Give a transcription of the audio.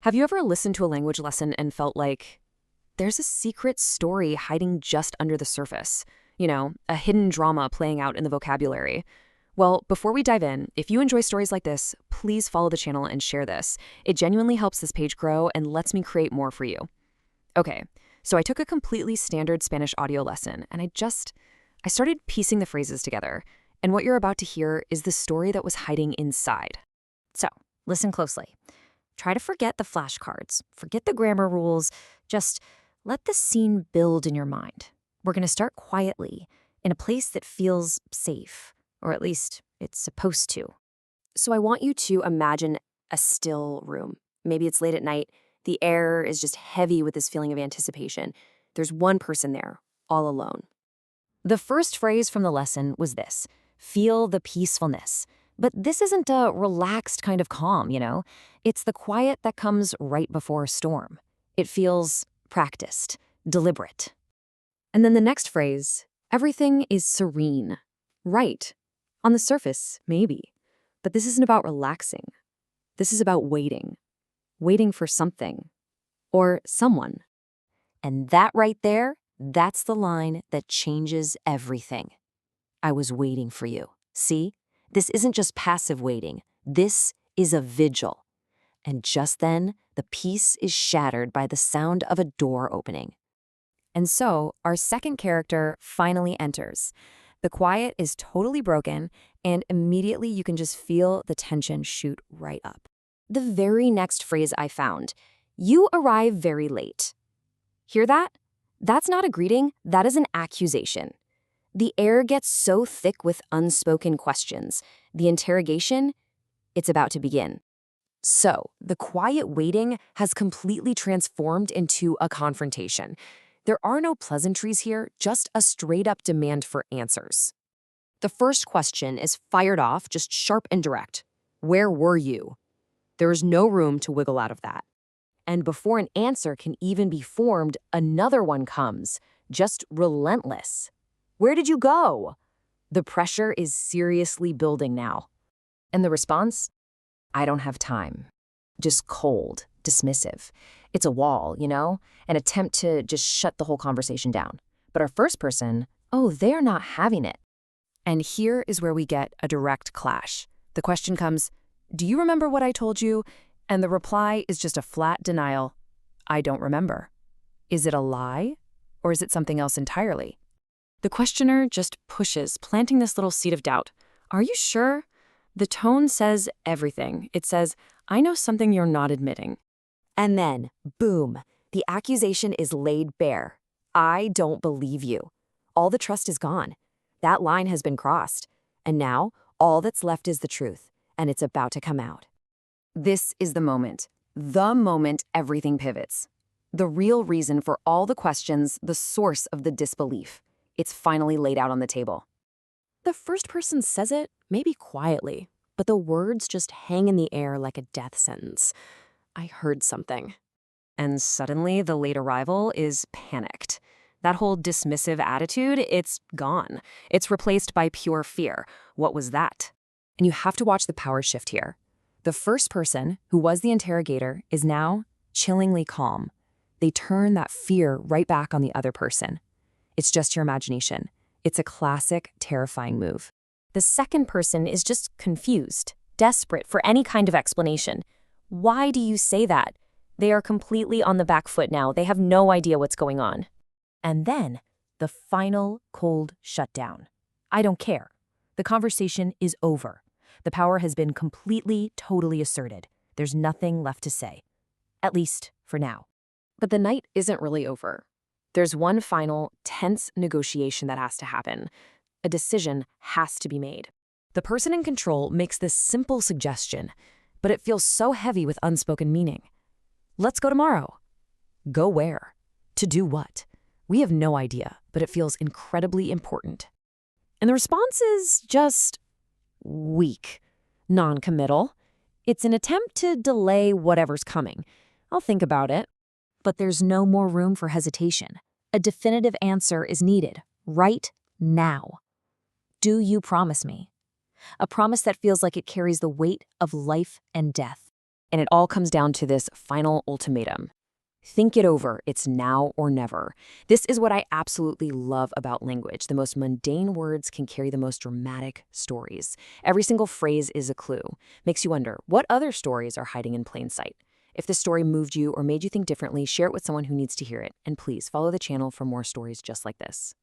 Have you ever listened to a language lesson and felt like there's a secret story hiding just under the surface? A hidden drama playing out in the vocabulary. Well, before we dive in, if you enjoy stories like this, please follow the channel and share this. It genuinely helps this page grow and lets me create more for you. Okay, so I took a completely standard Spanish audio lesson and I started piecing the phrases together. And what you're about to hear is the story that was hiding inside. So, listen closely. Try to forget the flashcards, forget the grammar rules, just let the scene build in your mind. We're going to start quietly, in a place that feels safe, or at least it's supposed to. So I want you to imagine a still room. Maybe it's late at night. The air is just heavy with this feeling of anticipation. There's one person there, all alone. The first phrase from the lesson was this: feel the peacefulness. But this isn't a relaxed kind of calm, It's the quiet that comes right before a storm. It feels practiced, deliberate. And then the next phrase, everything is serene. Right. On the surface, maybe. But this isn't about relaxing. This is about waiting. Waiting for something. Or someone. And that right there, that's the line that changes everything. I was waiting for you. See? This isn't just passive waiting. This is a vigil. And just then, the peace is shattered by the sound of a door opening. And so, our second character finally enters. The quiet is totally broken, and immediately you can just feel the tension shoot right up. The very next phrase I found, you arrive very late. Hear that? That's not a greeting, that is an accusation. The air gets so thick with unspoken questions. The interrogation, it's about to begin. So, the quiet waiting has completely transformed into a confrontation. There are no pleasantries here, just a straight-up demand for answers. The first question is fired off, just sharp and direct. Where were you? There is no room to wiggle out of that. And before an answer can even be formed, another one comes, just relentless. Where did you go? The pressure is seriously building now. And the response? I don't have time. Just cold, dismissive. It's a wall, an attempt to just shut the whole conversation down. But our first person, they're not having it. And here is where we get a direct clash. The question comes, do you remember what I told you? And the reply is just a flat denial. I don't remember. Is it a lie? Or is it something else entirely? The questioner just pushes, planting this little seed of doubt. Are you sure? The tone says everything. It says, I know something you're not admitting. And then, boom, the accusation is laid bare. I don't believe you. All the trust is gone. That line has been crossed. And now, all that's left is the truth, and it's about to come out. This is the moment everything pivots. The real reason for all the questions, the source of the disbelief. It's finally laid out on the table. The first person says it, maybe quietly, but the words just hang in the air like a death sentence. I heard something. And suddenly, the late arrival is panicked. That whole dismissive attitude, it's gone. It's replaced by pure fear. What was that? And you have to watch the power shift here. The first person, who was the interrogator, is now chillingly calm. They turn that fear right back on the other person. It's just your imagination. It's a classic, terrifying move. The second person is just confused, desperate for any kind of explanation. Why do you say that? They are completely on the back foot now. They have no idea what's going on. And then, the final cold shutdown. I don't care. The conversation is over. The power has been completely, totally asserted. There's nothing left to say. At least, for now. But the night isn't really over. There's one final, tense negotiation that has to happen. A decision has to be made. The person in control makes this simple suggestion, but it feels so heavy with unspoken meaning. Let's go tomorrow. Go where? To do what? We have no idea, but it feels incredibly important. And the response is just weak, non-committal. It's an attempt to delay whatever's coming. I'll think about it. But there's no more room for hesitation. A definitive answer is needed, right now. Do you promise me? A promise that feels like it carries the weight of life and death. And it all comes down to this final ultimatum. Think it over. It's now or never. This is what I absolutely love about language. The most mundane words can carry the most dramatic stories. Every single phrase is a clue. Makes you wonder, what other stories are hiding in plain sight? If this story moved you or made you think differently, share it with someone who needs to hear it. And please follow the channel for more stories just like this.